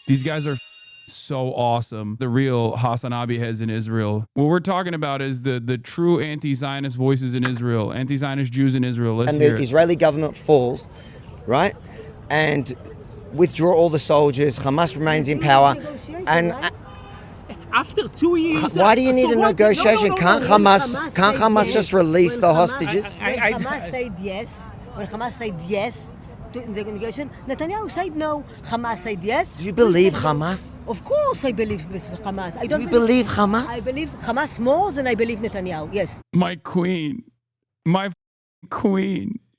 These guys are so awesome. The real HasanAbi heads in Israel. What we're talking about is the true anti-Zionist voices in Israel, anti-Zionist Jews in Israel. Let's and hear the it. Israeli government falls, right? And withdraw all the soldiers, Hamas remains in power. And after 2 years... why do you need a negotiation? Can't Hamas just release the hostages? When Hamas said yes, to the negotiation, Netanyahu said no. Hamas said yes. Do you believe Hamas? Of course I believe Hamas. I don't Do you believe Hamas? I believe Hamas more than I believe Netanyahu, yes. My queen.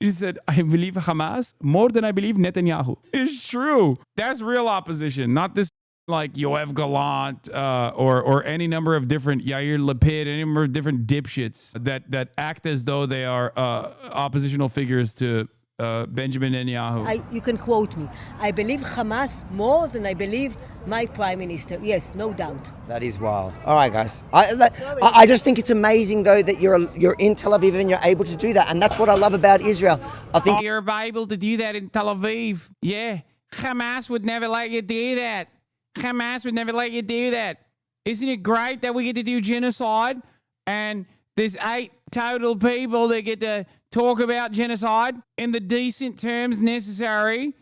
She said, I believe Hamas more than I believe Netanyahu. It's true. That's real opposition, not this like Yoav Gallant or any number of different Yair Lapid, any number of different dipshits that act as though they are oppositional figures to Benjamin Netanyahu. You can quote me. I believe Hamas more than I believe my prime minister. Yes, no doubt. That is wild. All right, guys. I just think it's amazing, though, that you're in Tel Aviv and you're able to do that. And that's what I love about Israel. I think you're able to do that in Tel Aviv. Yeah. Hamas would never let you do that. Hamas would never let you do that. Isn't it great that we get to do genocide and there's 8 total people that get to talk about genocide in the decent terms necessary?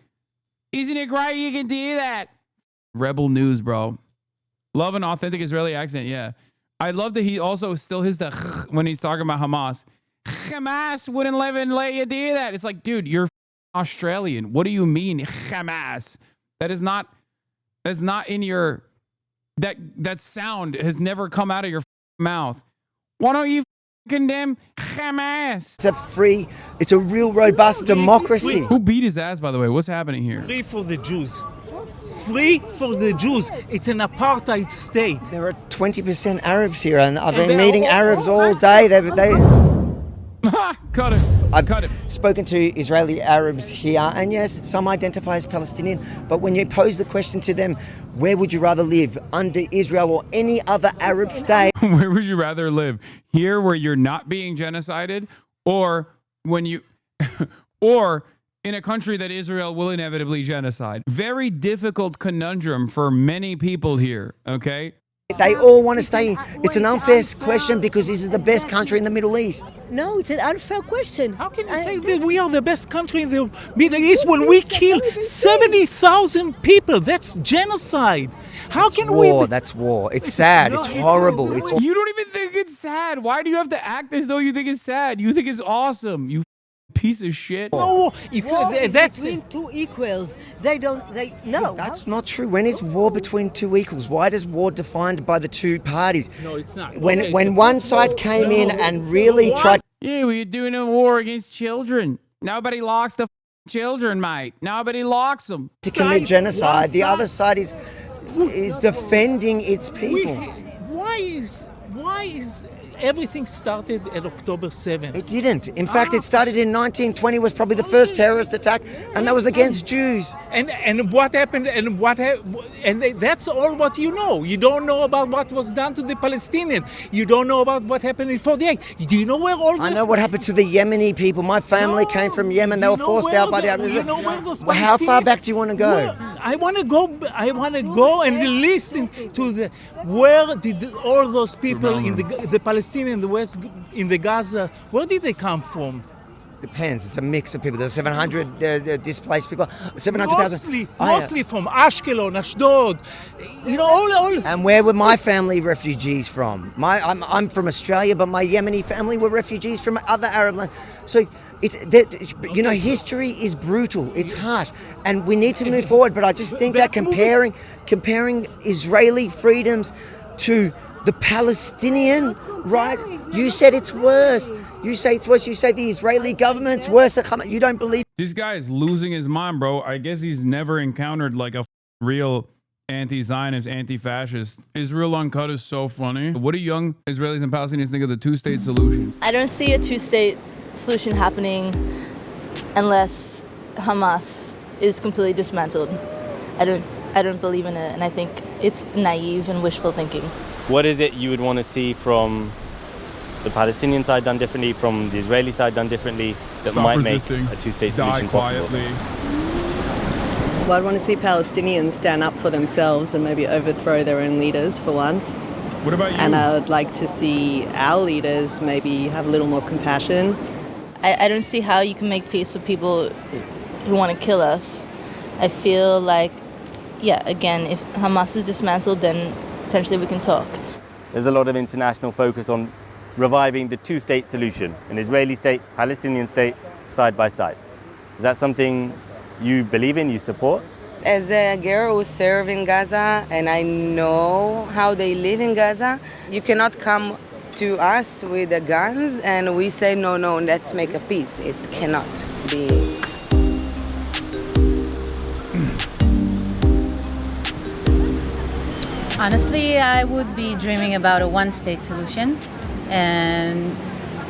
Isn't it great you can do that? Rebel news, bro. Love an authentic Israeli accent, yeah. I love that he also still hits the when he's talking about Hamas. Hamas wouldn't let you do that. It's like, dude, you're Australian. What do you mean, Hamas? That's not in your... That sound has never come out of your mouth. Why don't you condemn Hamas? It's a real robust democracy. Who beat his ass, by the way? What's happening here? Free for the Jews. Free for the Jews. It's an apartheid state. There are 20% Arabs here, and I've been meeting Arabs all day. Cut it. I've spoken to Israeli Arabs here, and yes, some identify as Palestinian, but when you pose the question to them, where would you rather live, under Israel or any other Arab state? Where would you rather live? Here where you're not being genocided, or when you or in a country that Israel will inevitably genocide? Very difficult conundrum for many people here, okay? They all want to stay. It's an unfair question because this is the best country in the Middle East. No, it's an unfair question. How can you say that we are the best country in the Middle East when we kill 70,000 people? That's genocide. How can we... That's war. It's sad. It's horrible. You don't even think it's sad. Why do you have to act as though you think it's sad? You think it's awesome. You piece of shit. No, that's between two equals. No. That's not true. When is war between two equals? Why does war defined by the two parties? No, it's not. When one side came in and really tried... Yeah, we're doing a war against children. Nobody locks the children, mate. Nobody locks them. To commit genocide, the other side is defending its people. Why is everything started at October 7th? It didn't. In fact, it started in 1920, was probably the first terrorist attack, and that was against Jews. And what happened? And that's all what you know. You don't know about what was done to the Palestinians. You don't know about what happened in 48. Do you know where all this? I know what happened to the Yemeni people. My family came from Yemen. They were forced out by the Arabs. You know where those How far back do you want to go? I want to go and listen to where did all those people in the Palestinian in the West, in the Gaza, where did they come from? Depends. It's a mix of people. There's 700 displaced people. 700,000. Mostly from Ashkelon, Ashdod. You know, all. And where were my family refugees from? I'm from Australia, but my Yemeni family were refugees from other Arab lands. So history is brutal. It's harsh, and we need to move forward. But I just think that comparing Israeli freedoms to the Palestinian, right? You said it's worse. You say it's worse. You say the Israeli government's worse. You don't believe. This guy is losing his mind, bro. I guess he's never encountered like a real anti-Zionist, anti-fascist. Israel Uncut is so funny. What do young Israelis and Palestinians think of the two-state solution? I don't see a two-state solution happening unless Hamas is completely dismantled. I don't believe in it, and I think it's naive and wishful thinking. What is it you would want to see from the Palestinian side done differently, from the Israeli side done differently, that might make a two-state solution possible? Die quietly. Well, I'd want to see Palestinians stand up for themselves and maybe overthrow their own leaders for once. What about you? And I would like to see our leaders maybe have a little more compassion. I don't see how you can make peace with people who want to kill us. I feel like, yeah, again, if Hamas is dismantled, then potentially we can talk. There's a lot of international focus on reviving the two-state solution, an Israeli state, Palestinian state, side by side. Is that something you believe in, you support? As a girl who served in Gaza and I know how they live in Gaza, you cannot come to us with the guns and we say, no, let's make a peace. It cannot be. Honestly, I would be dreaming about a one-state solution. And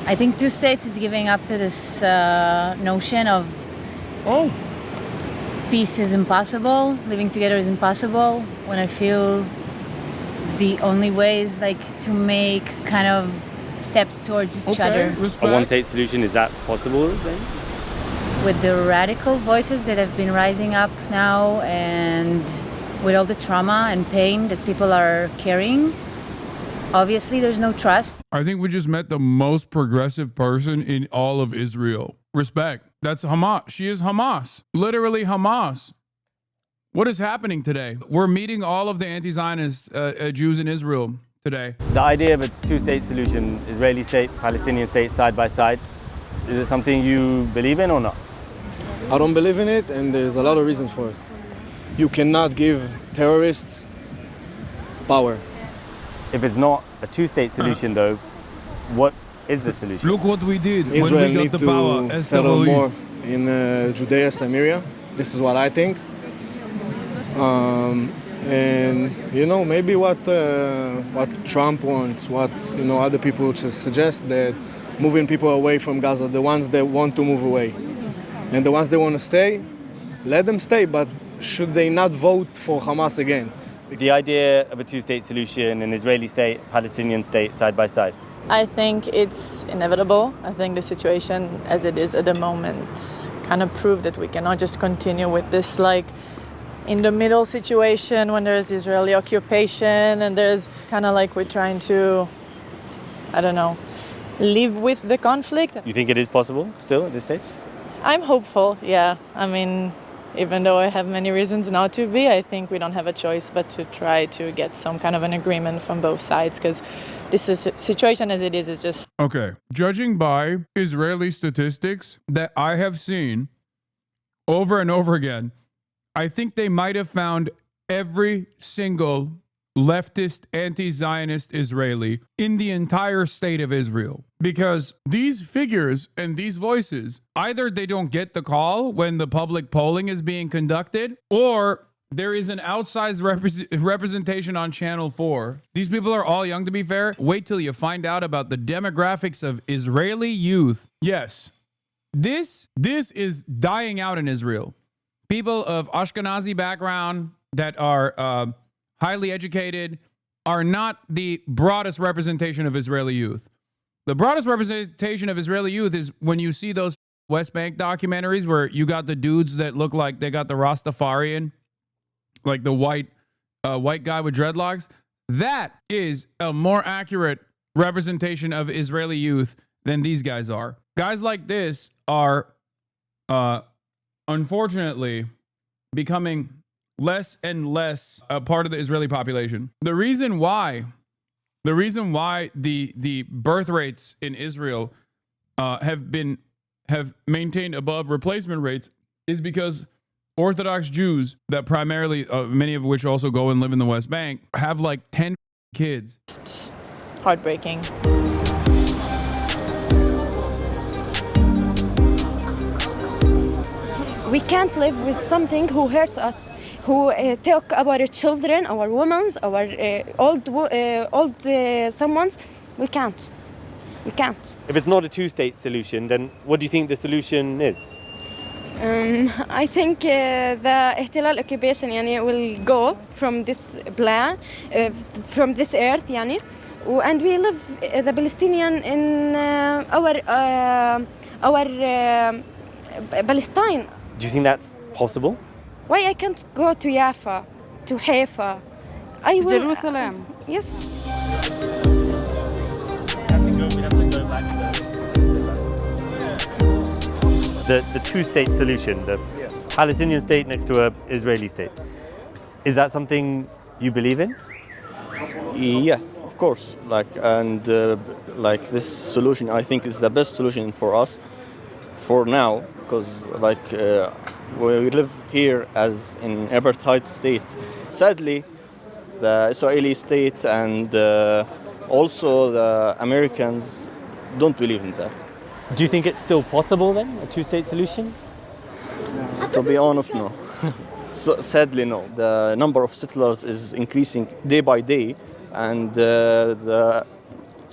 I think two states is giving up to this notion of peace is impossible, living together is impossible, when I feel the only way is like to make kind of steps towards each other. A one-state solution, is that possible then? With the radical voices that have been rising up now and with all the trauma and pain that people are carrying, obviously there's no trust. I think we just met the most progressive person in all of Israel. Respect. That's Hamas. She is Hamas. Literally Hamas. What is happening today? We're meeting all of the anti-Zionist Jews in Israel today. The idea of a two-state solution, Israeli state, Palestinian state, side by side, is it something you believe in or not? I don't believe in it, and there's a lot of reasons for it. You cannot give terrorists power. If it's not a two-state solution, though, what is the solution? Look what we did Israel when we need got the power. to settle more in Judea, Samaria. This is what I think. And you know, maybe what Trump wants, what other people just suggest, that moving people away from Gaza, the ones that want to move away, and the ones that want to stay, let them stay. But should they not vote for Hamas again? The idea of a two-state solution, an Israeli state, Palestinian state, side by side. I think it's inevitable. I think the situation as it is at the moment kind of proved that we cannot just continue with this like in the middle situation when there's Israeli occupation and there's kind of like we're trying to, I don't know, live with the conflict. You think it is possible still at this stage? I'm hopeful, yeah. I mean, even though I have many reasons not to be, I think we don't have a choice but to try to get some kind of an agreement from both sides, because this is, situation as it is just... Okay, judging by Israeli statistics that I have seen over and over again, I think they might have found every single leftist, anti-Zionist Israeli in the entire state of Israel. Because these figures and these voices, either they don't get the call when the public polling is being conducted, or there is an outsized representation on Channel 4. These people are all young, to be fair. Wait till you find out about the demographics of Israeli youth. Yes, this is dying out in Israel. People of Ashkenazi background that are highly educated are not the broadest representation of Israeli youth. The broadest representation of Israeli youth is when you see those West Bank documentaries where you got the dudes that look like they got the Rastafarian, like the white guy with dreadlocks. That is a more accurate representation of Israeli youth than these guys are. Guys like this are, unfortunately, becoming less and less a part of the Israeli population. The reason why the birth rates in Israel have maintained above replacement rates is because Orthodox Jews that primarily, many of which also go and live in the West Bank, have like 10 kids. Heartbreaking. We can't live with something who hurts us, who talk about our children, our women, our old someones. We can't. We can't. If it's not a two-state solution, then what do you think the solution is? I think the احتلال occupation will go from this plan, from this earth, and we live the Palestinian in our Palestine. Do you think that's possible? Why I can't go to Jaffa, to Haifa? To Jerusalem. Yes. The two-state solution, the Palestinian state next to an Israeli state. Is that something you believe in? Yeah, of course. Like this solution, I think is the best solution for us for now, because we live here as in apartheid state. Sadly, the Israeli state and also the Americans don't believe in that. Do you think it's still possible then, a two-state solution? To be honest, no. So, sadly, no. The number of settlers is increasing day by day, and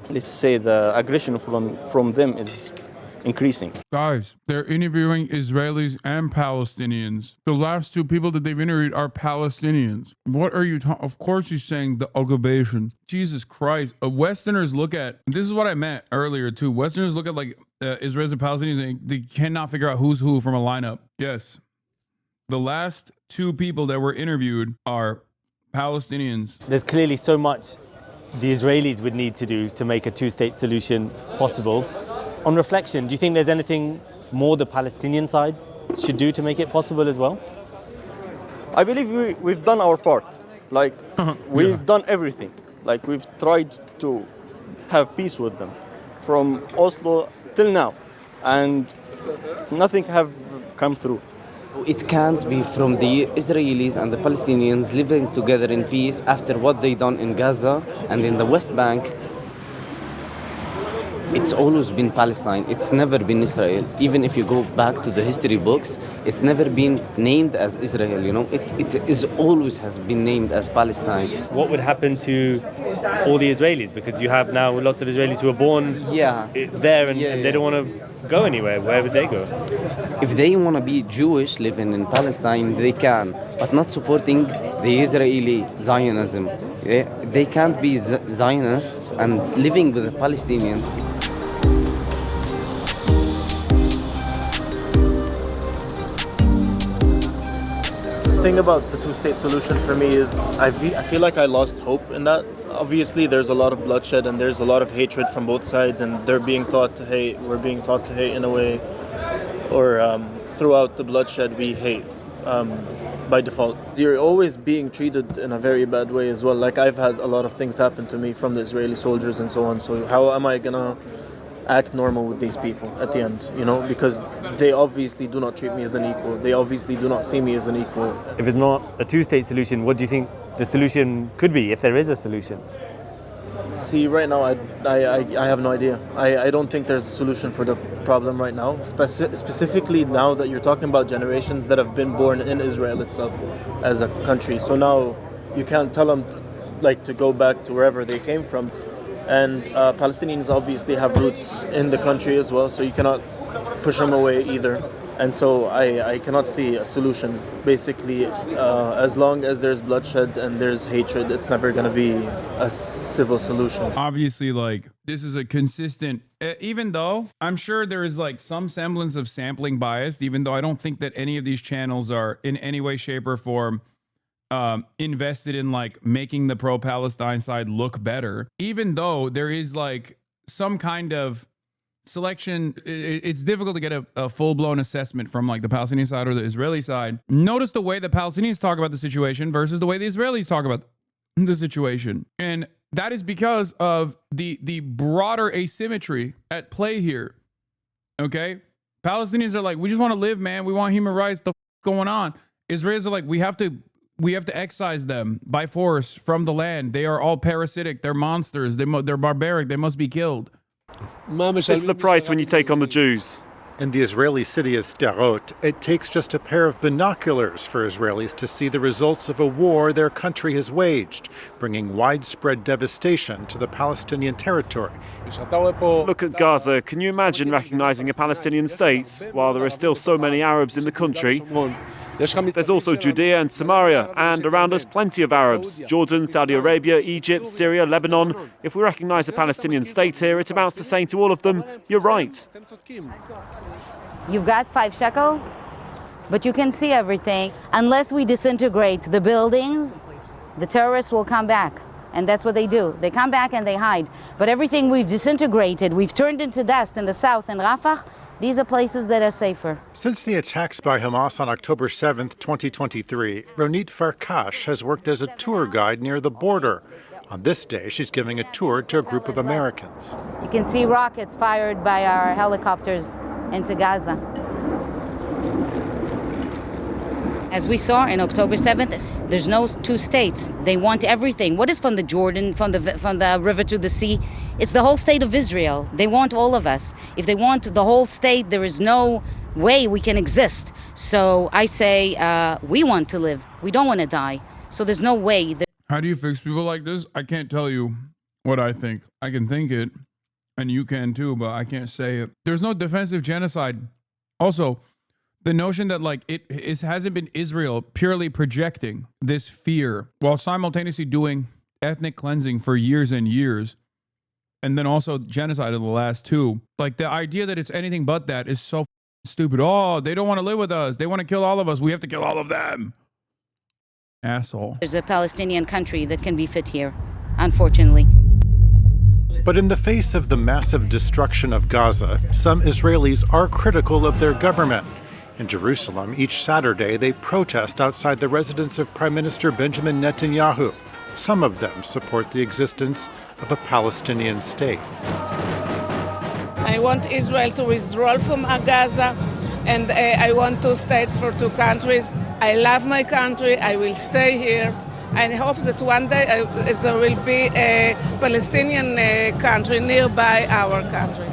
let's say the aggression from them is increasing. Guys, they're interviewing Israelis and Palestinians. The last two people that they've interviewed are Palestinians. What are you talking? Of course he's saying the occupation. Jesus Christ. Westerners look at, this is what I meant earlier too. Westerners look at like Israelis and Palestinians and they cannot figure out who's who from a lineup. Yes. The last two people that were interviewed are Palestinians. There's clearly so much the Israelis would need to do to make a two-state solution possible. On reflection, do you think there's anything more the Palestinian side should do to make it possible as well? I believe we've done our part. Like, we've done everything. Like, we've tried to have peace with them from Oslo till now, and nothing have come through. It can't be from the Israelis and the Palestinians living together in peace after what they done in Gaza and in the West Bank. It's always been Palestine. It's never been Israel. Even if you go back to the history books, it's never been named as Israel, you know. It is always has been named as Palestine. What would happen to all the Israelis? Because you have now lots of Israelis who are born there and they don't want to go anywhere. Where would they go? If they want to be Jewish living in Palestine, they can, but not supporting the Israeli Zionism. They can't be Zionists and living with the Palestinians. The thing about the two-state solution for me is I feel like I lost hope in that. Obviously, there's a lot of bloodshed and there's a lot of hatred from both sides, and they're being taught to hate. We're being taught to hate in a way, or throughout the bloodshed, we hate by default. You're always being treated in a very bad way as well. Like, I've had a lot of things happen to me from the Israeli soldiers and so on. So how am I gonna act normal with these people at the end, you know, because they obviously do not treat me as an equal. They obviously do not see me as an equal. If it's not a two-state solution, what do you think the solution could be, if there is a solution? See, right now, I have no idea. I don't think there's a solution for the problem right now, specifically now that you're talking about generations that have been born in Israel itself as a country. So now you can't tell them like to go back to wherever they came from. And Palestinians obviously have roots in the country as well, so you cannot push them away either. And so I cannot see a solution. Basically, as long as there's bloodshed and there's hatred, it's never going to be a civil solution. Obviously, like, this is a consistent, even though I'm sure there is like some semblance of sampling bias, even though I don't think that any of these channels are in any way, shape, or form invested in like making the pro-Palestine side look better, even though there is like some kind of selection. It's difficult to get a full-blown assessment from like the Palestinian side or the Israeli side. Notice the way the Palestinians talk about the situation versus the way the Israelis talk about the situation. And that is because of the broader asymmetry at play here. Okay? Palestinians are like, we just want to live, man. We want human rights. The going on? Israelis are like, we have to excise them by force from the land. They are all parasitic. They're monsters. They're barbaric. They must be killed. This is the price when you take on the Jews. In the Israeli city of Sderot, it takes just a pair of binoculars for Israelis to see the results of a war their country has waged, bringing widespread devastation to the Palestinian territory. Look at Gaza. Can you imagine recognizing a Palestinian state while there are still so many Arabs in the country? There's also Judea and Samaria, and around us plenty of Arabs. Jordan, Saudi Arabia, Egypt, Syria, Lebanon. If we recognize a Palestinian state here, it amounts to saying to all of them, you're right. You've got 5 shekels? but you can see everything. Unless we disintegrate the buildings, the terrorists will come back. And that's what they do. They come back and they hide. But everything we've disintegrated, we've turned into dust in the south and Rafah, these are places that are safer. Since the attacks by Hamas on October 7th, 2023, Ronit Farkash has worked as a tour guide near the border. On this day, she's giving a tour to a group of Americans. You can see rockets fired by our helicopters into Gaza. As we saw in October 7th, there's no two states. They want everything. What is from the Jordan, from the river to the sea? It's the whole state of Israel. They want all of us. If they want the whole state, there is no way we can exist. So I say we want to live. We don't want to die. So there's no way. How do you fix people like this? I can't tell you what I think. I can think it, and you can too, but I can't say it. There's no defensive genocide. Also, the notion that like it hasn't been Israel purely projecting this fear while simultaneously doing ethnic cleansing for years and years, and then also genocide in the last two. Like the idea that it's anything but that is so stupid. Oh, they don't want to live with us. They want to kill all of us. We have to kill all of them. Asshole. There's a Palestinian country that can be fit here, unfortunately. But in the face of the massive destruction of Gaza, some Israelis are critical of their government. In Jerusalem, each Saturday, they protest outside the residence of Prime Minister Benjamin Netanyahu. Some of them support the existence of a Palestinian state. I want Israel to withdraw from Gaza, and I want two states for two countries. I love my country. I will stay here. I hope that one day there will be a Palestinian country nearby our country.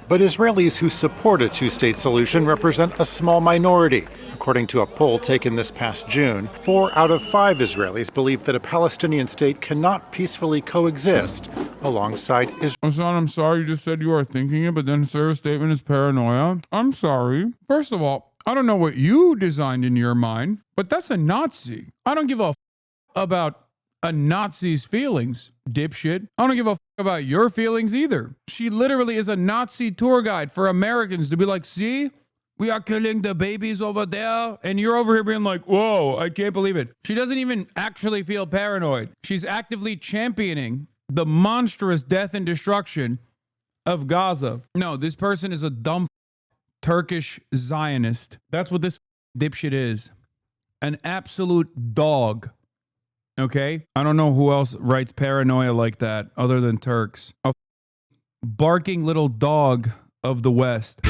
But Israelis who support a two-state solution represent a small minority. According to a poll taken this past June, 4 out of 5 Israelis believe that a Palestinian state cannot peacefully coexist alongside Israel. Hasan, I'm sorry you just said you are thinking it, but then Sarah's statement is paranoia. I'm sorry. First of all, I don't know what you designed in your mind, but that's a Nazi. I don't give a about a Nazi's feelings, dipshit. I don't give a about your feelings either. She literally is a Nazi tour guide for Americans to be like, see, we are killing the babies over there. And you're over here being like, whoa, I can't believe it. She doesn't even actually feel paranoid. She's actively championing the monstrous death and destruction of Gaza. No, this person is a dumb Turkish Zionist. That's what this dipshit is. An absolute dog. Okay? I don't know who else writes paranoia like that other than Turks. A barking little dog of the West.